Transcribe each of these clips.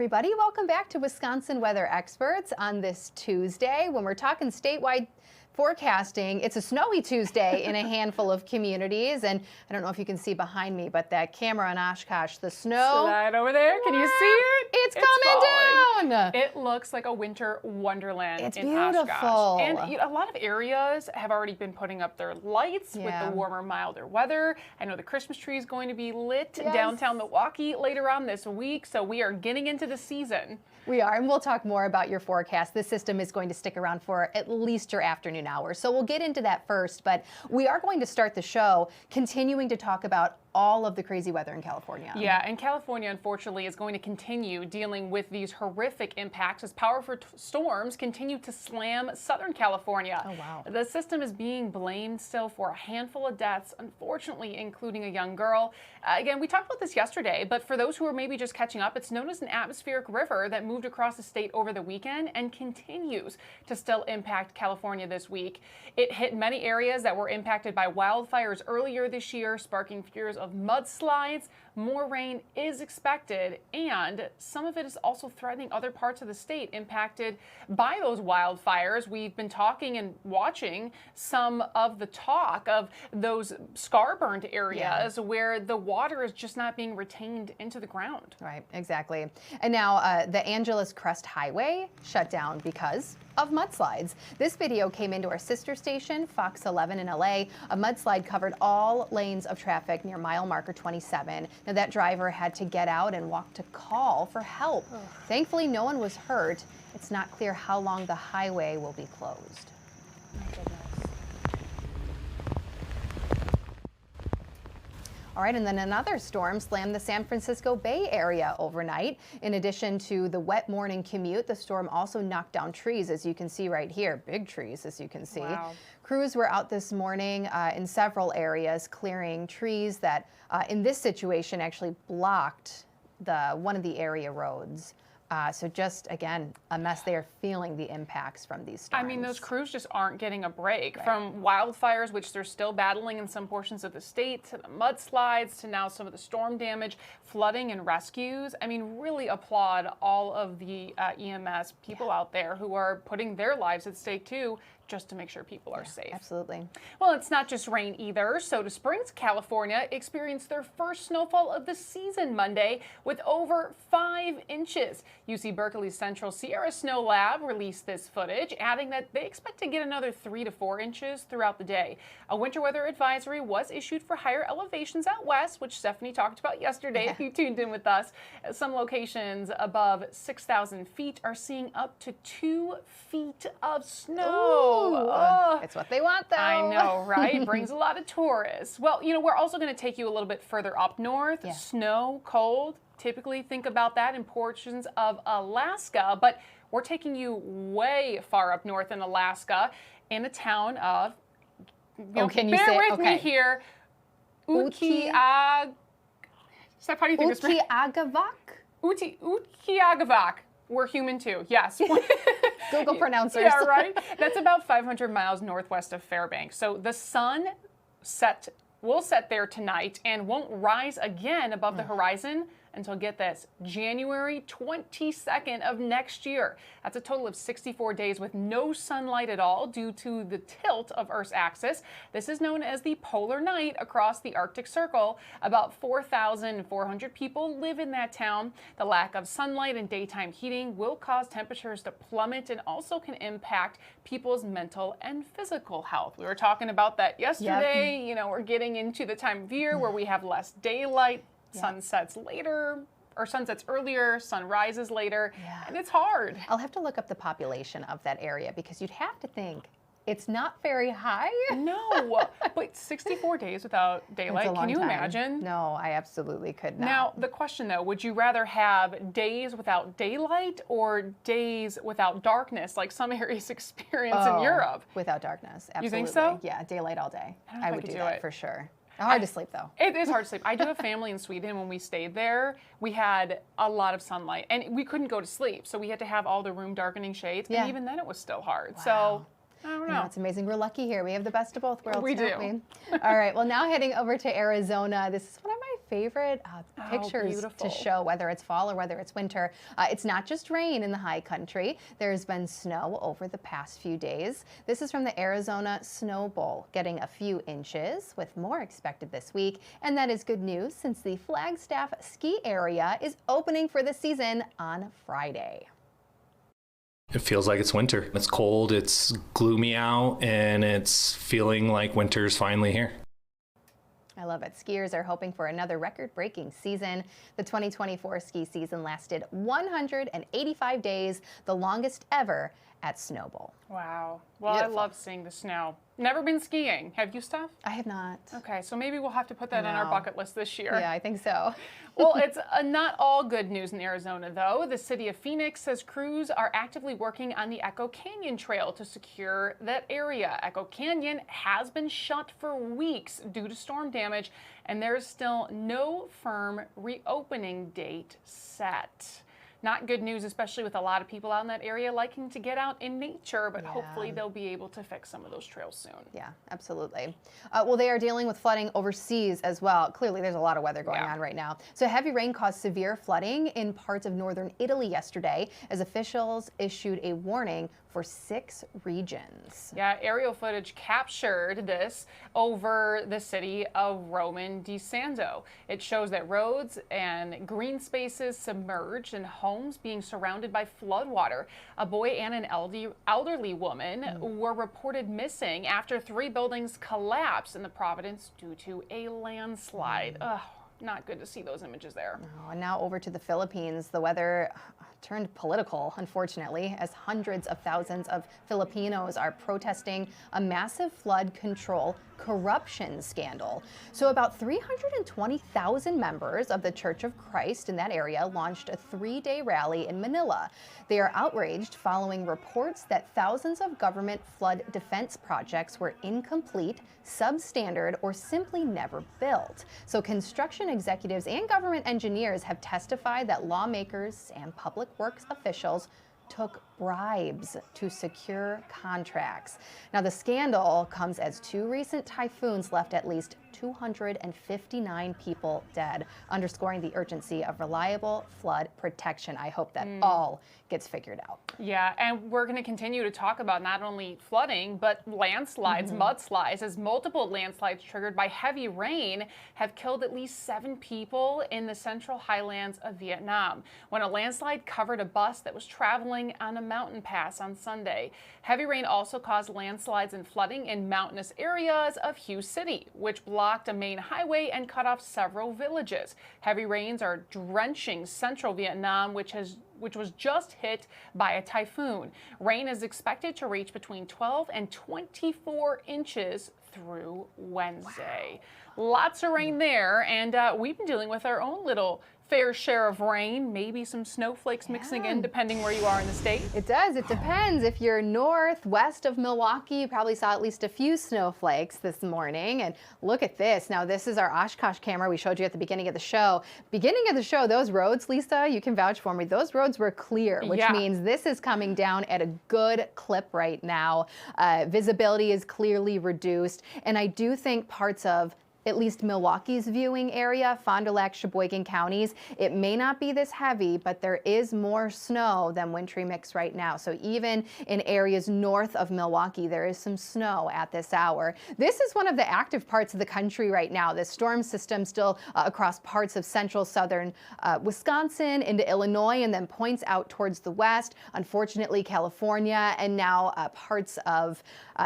everybody. Welcome back to Wisconsin Weather Experts on this Tuesday. When we're talking statewide forecasting, it's a snowy Tuesday in a handful of communities. And I don't know if you can see behind me, but that camera in Oshkosh, the snow. Right over there. Can you see it? It's coming down. It looks like a winter wonderland It's in beautiful. Oshkosh. And a lot of areas have already been putting up their lights with the warmer, milder weather. I know the Christmas tree is going to be lit downtown Milwaukee later on this week. So we are getting into the season. We are, and we'll talk more about your forecast. This system is going to stick around for at least your afternoon hours. So we'll get into that first, but we are going to start the show continuing to talk about all of the crazy weather in California. Yeah, and California, unfortunately, is going to continue dealing with these horrific impacts as powerful storms continue to slam Southern California. Oh, wow. The system is being blamed still for a handful of deaths, unfortunately, including a young girl. Again, we talked about this yesterday, but for those who are maybe just catching up, it's known as an atmospheric river that moved across the state over the weekend and continues to still impact California this week. It hit many areas that were impacted by wildfires earlier this year, sparking fears of mudslides. More rain is expected, and some of it is also threatening other parts of the state impacted by those wildfires. We've been talking and watching some of the talk of those scar-burned areas where the water is just not being retained into the ground. Right, exactly. And now the Angeles Crest Highway shut down because of mudslides. This video came into our sister station, Fox 11 in LA. A mudslide covered all lanes of traffic near mile marker 27. Now that driver had to get out and walk to call for help. Thankfully, no one was hurt. It's not clear how long the highway will be closed. My goodness. All right, and then another storm slammed the San Francisco Bay Area overnight. In addition to the wet morning commute, the storm also knocked down trees, as you can see right here. Big trees, as you can see. Wow. Crews were out this morning in several areas clearing trees that, in this situation, actually blocked one of the area roads. So just, again, a mess. They are feeling the impacts from these storms. I mean, those crews just aren't getting a break. From wildfires, which they're still battling in some portions of the state, to the mudslides, to now some of the storm damage, flooding and rescues. I mean, really applaud all of the EMS people out there who are putting their lives at stake, too, just to make sure people are safe. Absolutely. Well, it's not just rain either. Soda Springs, California experienced their first snowfall of the season Monday with over 5 inches. UC Berkeley's Central Sierra Snow Lab released this footage, adding that they expect to get another 3 to 4 inches throughout the day. A winter weather advisory was issued for higher elevations out west, which Stephanie talked about yesterday if you tuned in with us. Some locations above 6,000 feet are seeing up to 2 feet of snow. It's what they want, though. I know, right? Brings a lot of tourists. Well, you know, we're also going to take you a little bit further up north. Snow, cold. Typically think about that in portions of Alaska, but we're taking you way far up north in Alaska in the town of, can you bear say with me here, Utqiagvak. Steph, how do you think it's Utqiagvak. We're human too, yes. Google pronouncers. Yeah, right? That's about 500 miles northwest of Fairbanks. So the sun will set there tonight and won't rise again above the horizon until, get this, January 22nd of next year. That's a total of 64 days with no sunlight at all due to the tilt of Earth's axis. This is known as the polar night across the Arctic Circle. About 4,400 people live in that town. The lack of sunlight and daytime heating will cause temperatures to plummet and also can impact people's mental and physical health. We were talking about that yesterday. You know, we're getting into the time of year where we have less daylight. Sun sets later, or sunsets earlier, sun rises later, and it's hard. I'll have to look up the population of that area because you'd have to think it's not very high. No, but 64 days without daylight, can you imagine? No, I absolutely could not. Now, the question though, would you rather have days without daylight or days without darkness, like some areas experience in Europe? Without darkness, absolutely. You think so? Yeah, daylight all day. I would do that for sure. Hard to sleep, though. It is hard to sleep. I do have family in Sweden. When we stayed there, we had a lot of sunlight, and we couldn't go to sleep, so we had to have all the room darkening shades, and even then it was still hard. Wow. So, I don't know. It's amazing. We're lucky here. We have the best of both worlds. We do. All right, well, now heading over to Arizona. This is one of my favorite pictures beautiful. to show whether it's fall or whether it's winter. It's not just rain in the high country. There's been snow over the past few days. This is from the Arizona Snow Bowl, getting a few inches with more expected this week. And that is good news since the Flagstaff ski area is opening for the season on Friday. It feels like it's winter. It's cold, it's gloomy out, and it's feeling like winter's finally here. I love it. Skiers are hoping for another record-breaking season. The 2024 ski season lasted 185 days, the longest ever at Snow Bowl. Wow. Well, Beautiful. I love seeing the snow. Never been skiing. Have you, Steph? I have not. Okay, so maybe we'll have to put that on our No. bucket list this year. Yeah, I think so. Well, it's not all good news in Arizona, though. The city of Phoenix says crews are actively working on the Echo Canyon Trail to secure that area. Echo Canyon has been shut for weeks due to storm damage, and there is still no firm reopening date set. Not good news, especially with a lot of people out in that area liking to get out in nature, but hopefully they'll be able to fix some of those trails soon. Yeah, absolutely. Well, they are dealing with flooding overseas as well. Clearly, there's a lot of weather going on right now. So heavy rain caused severe flooding in parts of northern Italy yesterday as officials issued a warning for 6 regions. Yeah, aerial footage captured this over the city of Roman di Sanzo. It shows that roads and green spaces submerged and homes being surrounded by floodwater. A boy and an elderly woman were reported missing after 3 buildings collapsed in the Providence due to a landslide. Ugh, not good to see those images there. Oh, and now over to the Philippines. The weather turned political, unfortunately, as hundreds of thousands of Filipinos are protesting a massive flood control corruption scandal. So about 320,000 members of the Church of Christ in that area launched a 3-day rally in Manila. They are outraged following reports that thousands of government flood defense projects were incomplete, substandard, or simply never built. So construction executives and government engineers have testified that lawmakers and public works officials took bribes to secure contracts. Now, the scandal comes as 2 recent typhoons left at least 259 people dead, underscoring the urgency of reliable flood protection. I hope that all gets figured out. Yeah, and we're going to continue to talk about not only flooding, but landslides, mudslides, as multiple landslides triggered by heavy rain have killed at least 7 people in the central highlands of Vietnam when a landslide covered a bus that was traveling on a mountain pass on Sunday. Heavy rain also caused landslides and flooding in mountainous areas of Hue City, which blocked a main highway and cut off several villages. Heavy rains are drenching central Vietnam, which was just hit by a typhoon. Rain is expected to reach between 12 and 24 inches through Wednesday. Wow. Lots of rain there, and we've been dealing with our own little fair share of rain, maybe some snowflakes mixing in depending where you are in the state. It does. It depends. If you're northwest of Milwaukee, you probably saw at least a few snowflakes this morning. And look at this. Now, this is our Oshkosh camera we showed you at the beginning of the show. Beginning of the show, those roads, Lisa, you can vouch for me, those roads were clear, which means this is coming down at a good clip right now. Visibility is clearly reduced. And I do think parts of at least Milwaukee's viewing area, Fond du Lac, Sheboygan counties, it may not be this heavy, but there is more snow than wintry mix right now. So even in areas north of Milwaukee, there is some snow at this hour. This is one of the active parts of the country right now. The storm system still across parts of central southern Wisconsin into Illinois and then points out towards the west. Unfortunately, California and now parts of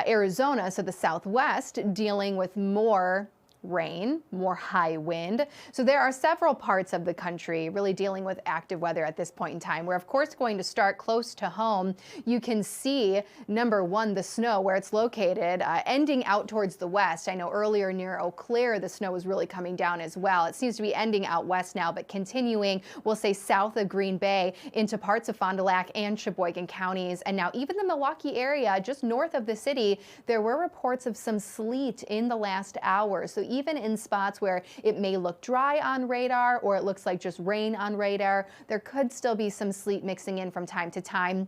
Arizona, so the southwest, dealing with more rain, more high wind. So there are several parts of the country really dealing with active weather at this point in time. We're of course going to start close to home. You can see, number one, the snow where it's located, ending out towards the west. I know earlier near Eau Claire, the snow was really coming down as well. It seems to be ending out west now, but continuing, we'll say south of Green Bay into parts of Fond du Lac and Sheboygan counties. And now even the Milwaukee area, just north of the city, there were reports of some sleet in the last hour. So even in spots where it may look dry on radar or it looks like just rain on radar, there could still be some sleet mixing in from time to time.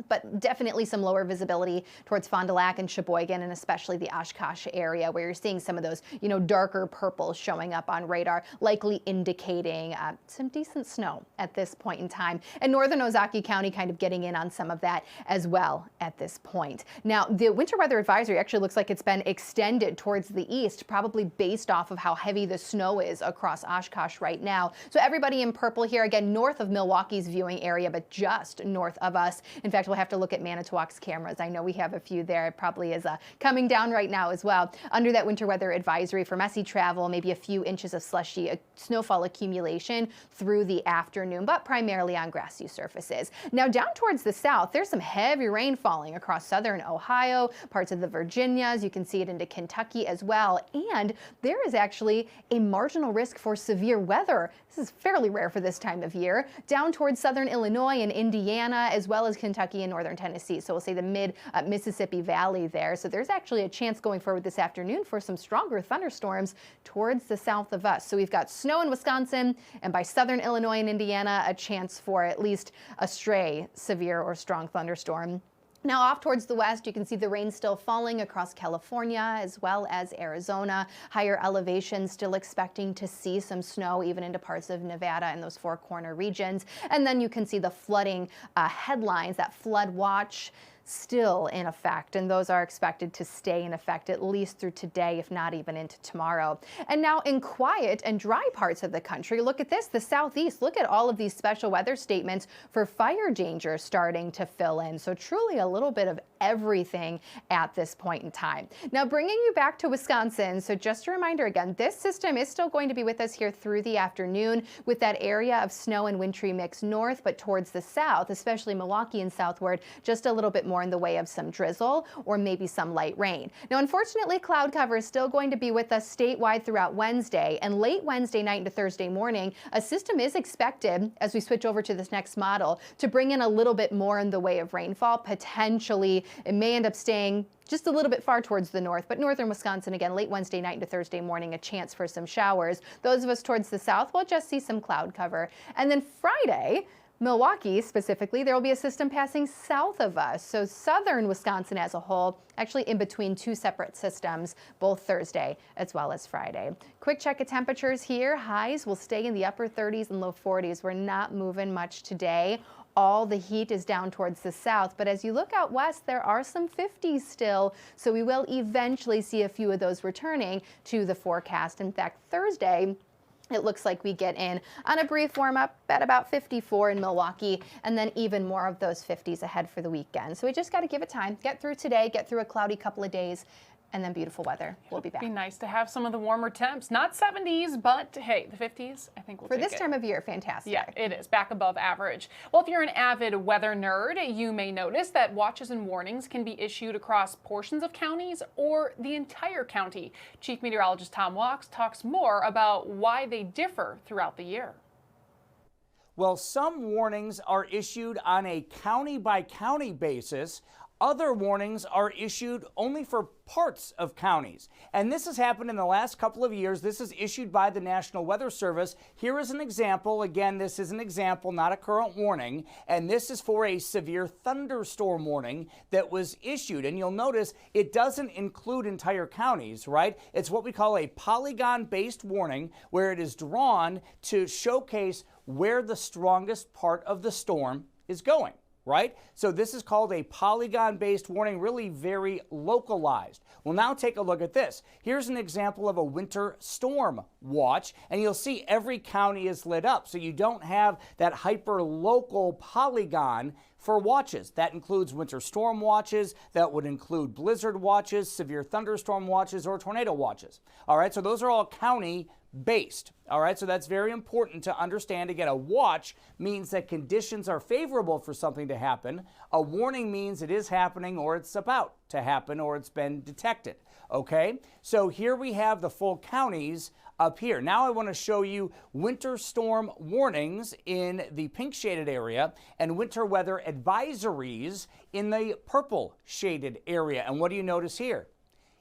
but definitely some lower visibility towards Fond du Lac and Sheboygan, and especially the Oshkosh area, where you're seeing some of those, darker purples showing up on radar, likely indicating some decent snow at this point in time. And northern Ozaukee County kind of getting in on some of that as well at this point. Now, the winter weather advisory actually looks like it's been extended towards the east, probably based off of how heavy the snow is across Oshkosh right now. So everybody in purple here, again, north of Milwaukee's viewing area, but just north of us. In fact, we'll have to look at Manitowoc's cameras. I know we have a few there. It probably is coming down right now as well. Under that winter weather advisory for messy travel, maybe a few inches of slushy snowfall accumulation through the afternoon, but primarily on grassy surfaces. Now down towards the south, there's some heavy rain falling across southern Ohio, parts of the Virginias. You can see it into Kentucky as well. And there is actually a marginal risk for severe weather. This is fairly rare for this time of year. Down towards southern Illinois and Indiana, as well as Kentucky and northern Tennessee. So we'll say the mid Mississippi Valley there. So there's actually a chance going forward this afternoon for some stronger thunderstorms towards the south of us. So we've got snow in Wisconsin, and by southern Illinois and Indiana, a chance for at least a stray severe or strong thunderstorm. Now off towards the west, you can see the rain still falling across California as well as Arizona. Higher elevations still expecting to see some snow even into parts of Nevada and those Four Corner regions. And then you can see the flooding headlines, that flood watch still in effect, and those are expected to stay in effect at least through today, if not even into tomorrow. And now in quiet and dry parts of the country, look at this, the southeast. Look at all of these special weather statements for fire danger starting to fill in. So truly a little bit of everything at this point in time. Now bringing you back to Wisconsin, so just a reminder again, this system is still going to be with us here through the afternoon with that area of snow and wintry mix north, but towards the south, especially Milwaukee and southward, just a little bit more in the way of some drizzle or maybe some light rain. Now, unfortunately, cloud cover is still going to be with us statewide throughout Wednesday, and late Wednesday night into Thursday morning, a system is expected, as we switch over to this next model, to bring in a little bit more in the way of rainfall. Potentially, it may end up staying just a little bit far towards the north, but northern Wisconsin, again, late Wednesday night into Thursday morning, a chance for some showers. Those of us towards the south will just see some cloud cover. And then Friday, Milwaukee specifically, there will be a system passing south of us. So southern Wisconsin as a whole, actually in between two separate systems, both Thursday as well as Friday. Quick check of temperatures here. Highs will stay in the upper 30s and low 40s. We're not moving much today. All the heat is down towards the south, but as you look out west, there are some 50s still, so we will eventually see a few of those returning to the forecast. In fact, Thursday, it looks like we get in on a brief warm-up at about 54 in Milwaukee, and then even more of those 50s ahead for the weekend. So we just got to give it time, get through today, get through a cloudy couple of days, and then beautiful weather. We'll be back. It'd be nice to have some of the warmer temps. Not 70s, but hey, the 50s, I think we'll take it. For this time of year, fantastic. Yeah, it is. Back above average. Well, if you're an avid weather nerd, you may notice that watches and warnings can be issued across portions of counties or the entire county. Chief Meteorologist Tom Walks talks more about why they differ throughout the year. Well, some warnings are issued on a county-by-county basis. Other warnings are issued only for parts of counties. And this has happened in the last couple of years. This is issued by the National Weather Service. Here is an example. Again, this is an example, not a current warning. And this is for a severe thunderstorm warning that was issued. And you'll notice it doesn't include entire counties, right? It's what we call a polygon-based warning, where it is drawn to showcase where the strongest part of the storm is going. Right? So this is called a polygon-based warning, really very localized. Well, now take a look at this. Here's an example of a winter storm watch, and you'll see every county is lit up. So you don't have that hyper-local polygon for watches. That includes winter storm watches, that would include blizzard watches, severe thunderstorm watches, or tornado watches. All right, so those are all county-based. All right, so that's very important to understand. Again, a watch means that conditions are favorable for something to happen. A warning means it is happening, or it's about to happen, or it's been detected. Okay, so here we have the full counties up here. Now I want to show you winter storm warnings in the pink shaded area and winter weather advisories in the purple shaded area. And what do you notice here?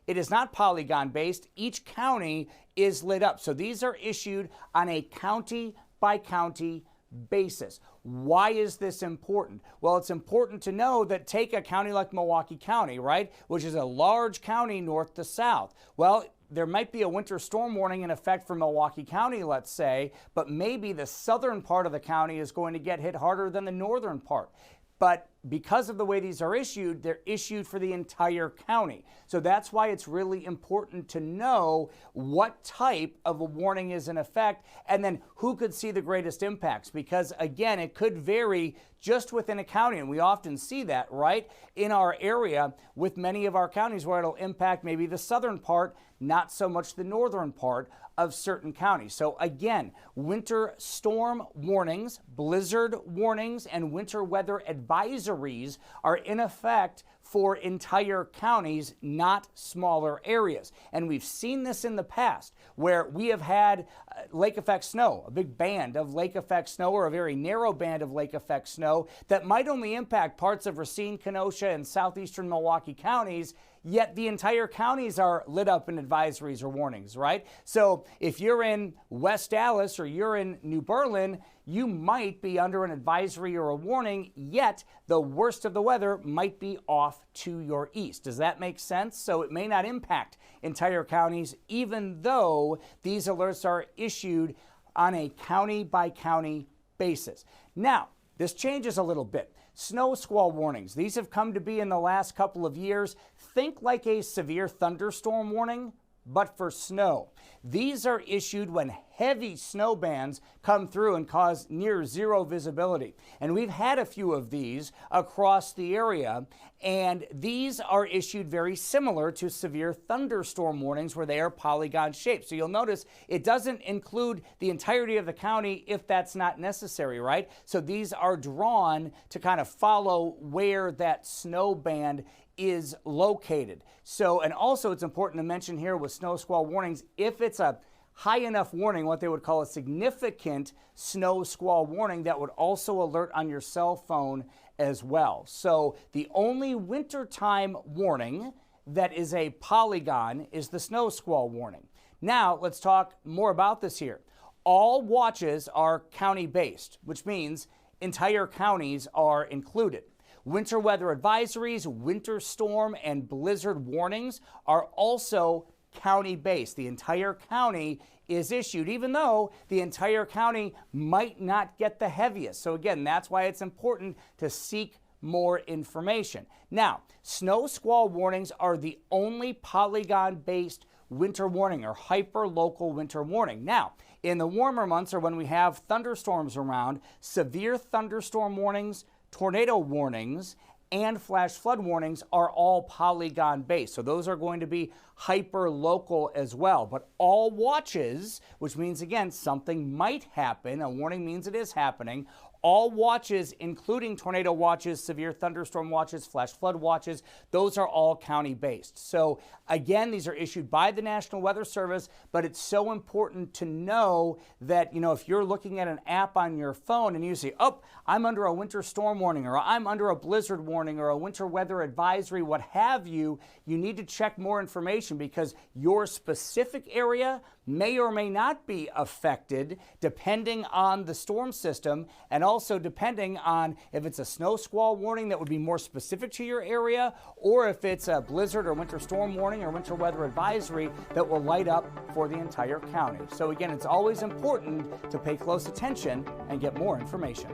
It is not polygon based. Each county is lit up. So these are issued on a county by county basis. Why is this important? Well, it's important to know that take a county like Milwaukee County, right, which is a large county north to south. Well, there might be a winter storm warning in effect for Milwaukee County, let's say, but maybe the southern part of the county is going to get hit harder than the northern part. But because of the way these are issued, they're issued for the entire county. So that's why it's really important to know what type of a warning is in effect and then who could see the greatest impacts. Because again, it could vary just within a county. And we often see that, right, in our area with many of our counties where it'll impact maybe the southern part, not so much the northern part of certain counties. So again, winter storm warnings, blizzard warnings, and winter weather advisories are in effect for entire counties, not smaller areas. And we've seen this in the past where we have had lake effect snow, a big band of lake effect snow or a very narrow band of lake effect snow that might only impact parts of Racine, Kenosha, and southeastern Milwaukee counties, yet the entire counties are lit up in advisories or warnings, right? So if you're in West Dallas or you're in New Berlin, you might be under an advisory or a warning, yet the worst of the weather might be off to your east. Does that make sense? So it may not impact entire counties, even though these alerts are issued on a county by county basis. Now, this changes a little bit. Snow squall warnings. These have come to be in the last couple of years. Think like a severe thunderstorm warning, but for snow. These are issued when heavy snow bands come through and cause near zero visibility. And we've had a few of these across the area, and these are issued very similar to severe thunderstorm warnings where they are polygon shaped. So you'll notice it doesn't include the entirety of the county if that's not necessary, right? So these are drawn to kind of follow where that snow band is located. So, and also it's important to mention here with snow squall warnings, if it's a high enough warning, what they would call a significant snow squall warning, that would also alert on your cell phone as well. So the only wintertime warning that is a polygon is the snow squall warning. Now let's talk more about this here. All watches are county based, which means entire counties are included. Winter weather advisories, winter storm, and blizzard warnings are also county-based. The entire county is issued, even though the entire county might not get the heaviest. So again, that's why it's important to seek more information. Now, snow squall warnings are the only polygon-based winter warning or hyper-local winter warning. Now, in the warmer months or when we have thunderstorms around, severe thunderstorm warnings, tornado warnings, and flash flood warnings are all polygon based. So those are going to be hyper local as well. But all watches, which means again something might happen, a warning means it is happening, all watches, including tornado watches, severe thunderstorm watches, flash flood watches, those are all county based. So again, these are issued by the National Weather Service, but it's so important to know that, if you're looking at an app on your phone and you say, oh, I'm under a winter storm warning, or I'm under a blizzard warning, or a winter weather advisory, what have you, you need to check more information because your specific area may or may not be affected depending on the storm system, and also depending on if it's a snow squall warning that would be more specific to your area, or if it's a blizzard or winter storm warning or winter weather advisory that will light up for the entire county. So again, it's always important to pay close attention and get more information.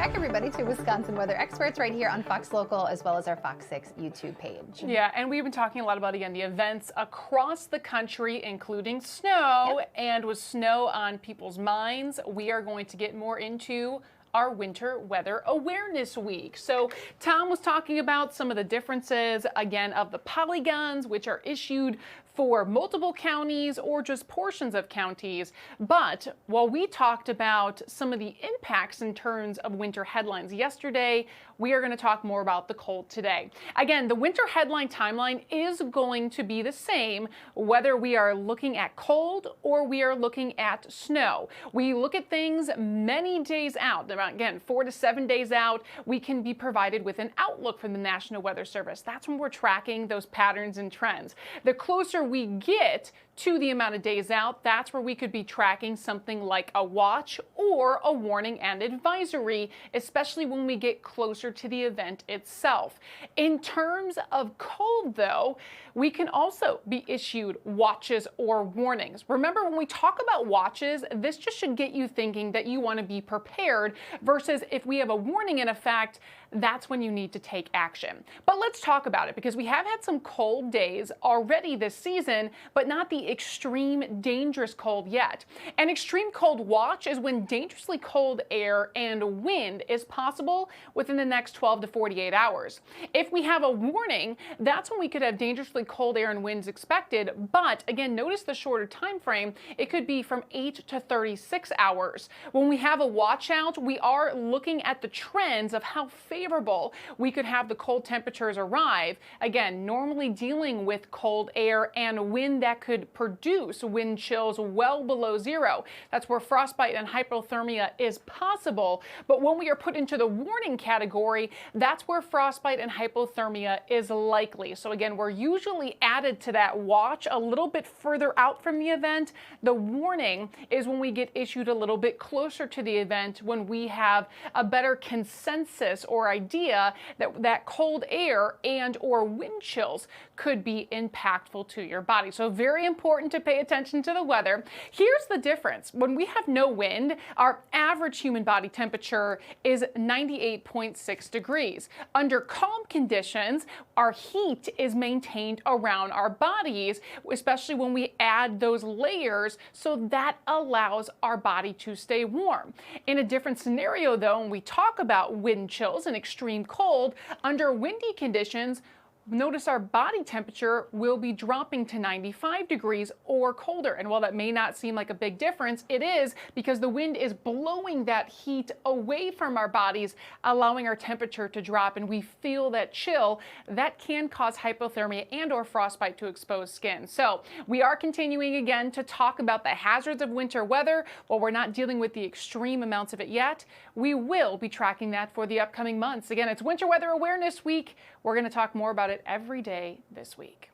back, everybody, to Wisconsin Weather Experts right here on Fox Local, as well as our Fox 6 YouTube page. Yeah, and we've been talking a lot about, again, the events across the country, including snow. Yep. And with snow on people's minds, we are going to get more into our Winter Weather Awareness Week. So Tom was talking about some of the differences, again, of the polygons, which are issued for multiple counties or just portions of counties. But while we talked about some of the impacts in terms of winter headlines yesterday, we are going to talk more about the cold today. Again, the winter headline timeline is going to be the same whether we are looking at cold or we are looking at snow. We look at things many days out. Again, 4 to 7 days out, we can be provided with an outlook from the National Weather Service. That's when we're tracking those patterns and trends. The closer we get to the amount of days out, that's where we could be tracking something like a watch or a warning and advisory, especially when we get closer to the event itself. In terms of cold, though, we can also be issued watches or warnings. Remember, when we talk about watches, this just should get you thinking that you want to be prepared, versus if we have a warning in effect, that's when you need to take action. But let's talk about it, because we have had some cold days already this season, but not the extreme dangerous cold yet. An extreme cold watch is when dangerously cold air and wind is possible within the next 12 to 48 hours. If we have a warning, that's when we could have dangerously cold air and winds expected, but again, notice the shorter time frame. It could be from 8 to 36 hours. When we have a watch out, we are looking at the trends of how favorable we could have the cold temperatures arrive. Again, normally dealing with cold air and wind that could produce wind chills well below zero. That's where frostbite and hypothermia is possible. But when we are put into the warning category, that's where frostbite and hypothermia is likely. So again, we're usually added to that watch a little bit further out from the event. The warning is when we get issued a little bit closer to the event, when we have a better consensus or idea that cold air and or wind chills could be impactful to your body. So very important to pay attention to the weather. Here's the difference. When we have no wind, our average human body temperature is 98.6 degrees. Under calm conditions, our heat is maintained around our bodies, especially when we add those layers, so that allows our body to stay warm. In a different scenario, though, when we talk about wind chills and extreme cold, under windy conditions, notice our body temperature will be dropping to 95 degrees or colder. And while that may not seem like a big difference, it is, because the wind is blowing that heat away from our bodies, allowing our temperature to drop, and we feel that chill that can cause hypothermia and or frostbite to exposed skin. So we are continuing again to talk about the hazards of winter weather. While we're not dealing with the extreme amounts of it yet, we will be tracking that for the upcoming months. Again, it's Winter Weather Awareness Week. We're going to talk more about it every day this week.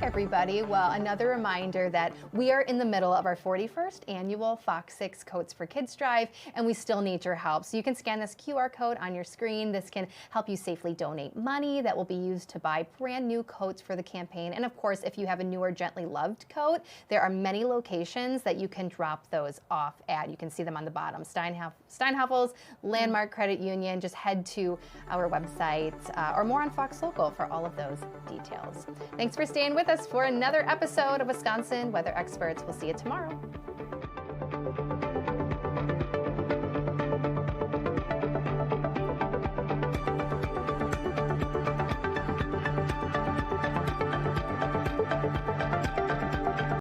everybody. Well, another reminder that we are in the middle of our 41st annual FOX6 Coats for Kids drive, and we still need your help. So you can scan this QR code on your screen. This can help you safely donate money that will be used to buy brand new coats for the campaign. And of course, if you have a newer Gently Loved coat, there are many locations that you can drop those off at. You can see them on the bottom. Steinhafels, Landmark Credit Union. Just head to our website or more on Fox Local for all of those details. Thanks for staying with us for another episode of Wisconsin Weather Experts. We'll see you tomorrow.